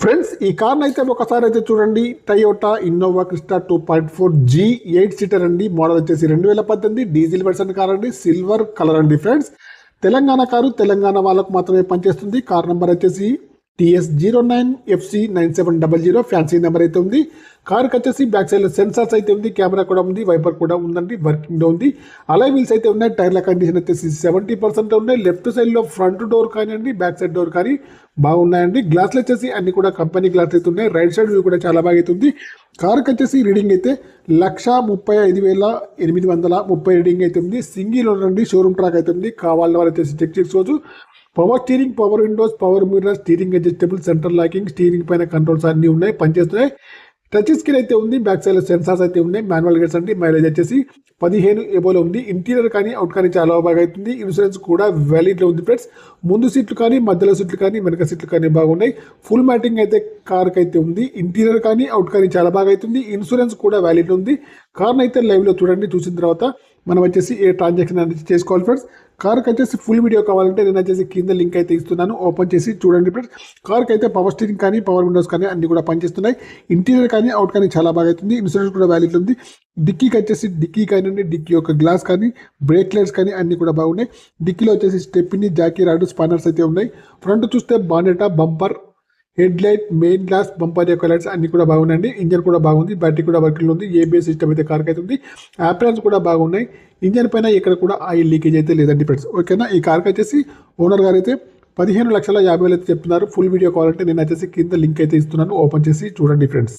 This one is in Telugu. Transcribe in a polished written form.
ఫ్రెండ్స్ ఈ కార్ని అయితే ఒకసారి అయితే చూడండి. Toyota Innova Crysta 2.4G 8 seater అండి. మోడల్ వచ్చేసి 2018 డీజిల్ వెర్షన్ కార్ అండి. సిల్వర్ కలర్ అండి ఫ్రెండ్స్. తెలంగాణ కారు, తెలంగాణ వాళ్ళకు మాత్రమే పనిచేస్తుంది. కార్ నెంబర్ వచ్చేసి TS09FC9700 ఫ్యాన్సీ నెంబర్ అయితే ఉంది. కార్కి వచ్చేసి బ్యాక్ సైడ్ సెన్సార్స్ అయితే ఉంది, కెమెరా కూడా ఉంది, వైపర్ కూడా ఉందండి, వర్కింగ్ లో ఉంది. అలాయ్ వీల్స్ అయితే ఉన్నాయి. టైర్ల కండిషన్ వచ్చేసి 70% ఉన్నాయి. లెఫ్ట్ సైడ్ లో ఫ్రంట్ డోర్ కానివ్వండి, బ్యాక్ సైడ్ డోర్ కానీ బాగున్నాయండి. గ్లాస్లు వచ్చేసి అన్ని కూడా కంపెనీ గ్లాస్ అయితే ఉన్నాయి. రైట్ సైడ్ వ్యూ కూడా చాలా బాగా అవుతుంది. కార్కి వచ్చేసి రీడింగ్ అయితే 1,35,830 రీడింగ్ అయితే ఉంది. సింగిల్ ఓనర్ అండి, షోరూమ్ ట్రాక్ అయితే ఉంది. కావాలని వాళ్ళు వచ్చేసి చెక్ చేసుకోవచ్చు. Power steering, power Windows, power mirror, steering adjustable, central locking, steering పైన కంట్రోల్స్ అన్ని ఉన్నాయి, పనిచేస్తున్నాయి. టచ్ స్క్రీన్ అయితే ఉంది. బ్యాక్ సైడ్ సెన్సార్స్ అయితే ఉన్నాయి. మాన్యువల్ గేర్స్ అండి. మైలేజ్ వచ్చేసి 15 ఎబోలో ఉంది. ఇంటీరియర్ కానీ అవుట్ కానీ చాలా బాగా అవుతుంది. ఇన్సూరెన్స్ కూడా వ్యాలిడ్లో ఉంది ఫ్రెండ్స్. ముందు సీట్లు కానీ, మధ్యలో సీట్లు కానీ, వెనక సీట్లు కానీ బాగున్నాయి. ఫుల్ మ్యాటింగ్ అయితే కార్కి అయితే ఉంది. ఇంటీరియర్ కానీ అవుట్ కానీ చాలా బాగా అవుతుంది. ఇన్సూరెన్స్ కూడా వ్యాలిడ్ ఉంది. కార్ని అయితే లైవ్లో చూడండి. చూసిన తర్వాత మనం వచ్చేసి ఏ ట్రాన్సాక్షన్ అనేది చేసుకోవాలి ఫ్రెండ్స్. కార్కి వచ్చేసి ఫుల్ వీడియో కావాలంటే నేను వచ్చేసి కింద లింక్ అయితే ఇస్తున్నాను, ఓపెన్ చేసి చూడండి ఫ్రెండ్స్. కార్కి అయితే పవర్ స్టీరింగ్ కానీ, పవర్ విండోస్ కానీ అన్ని కూడా పనిచేస్తున్నాయి. ఇంటీరియర్ కానీ అవుట్ కానీ చాలా బాగా అవుతుంది. ఇన్సూరెన్స్ కూడా వ్యాలిడ్ ఉంది. డిక్కీకి వచ్చేసి డిక్కీ కానీ, డిక్కీ యొక్క గ్లాస్ కానీ, బ్రేక్ లైట్స్ కానీ అన్ని కూడా బాగున్నాయి. డిక్కీలో వచ్చేసి స్టెప్ని, జాకీ రాడ్, స్పానర్స్ అయితే ఉన్నాయి. ఫ్రంట్ చూస్తే బానెటా, bumper, headlight, main glass, bumper యొక్క లైట్స్ అన్ని కూడా బాగున్నాయండి. ఇంజన్ కూడా బాగుంది. బ్యాటరీ కూడా వర్కింగ్ ఉంది. ABS సిస్టమ్ అయితే కార్కి అయితే ఉంది. ఆప్రాన్స్ కూడా బాగున్నాయి. ఇంజన్ పైన ఇక్కడ కూడా ఆయిల్ లీకేజ్ అయితే లేదండి ఫ్రెండ్స్. ఓకేనా. ఈ కార్కి వచ్చేసి ఓనర్ గారు అయితే 15,50,000 అయితే చెప్తున్నారు. ఫుల్ వీడియో కావాలంటే నేను వచ్చేసి కింద లింక్ అయితే ఇస్తున్నాను, ఓపెన్ చేసి చూడండి ఫ్రెండ్స్.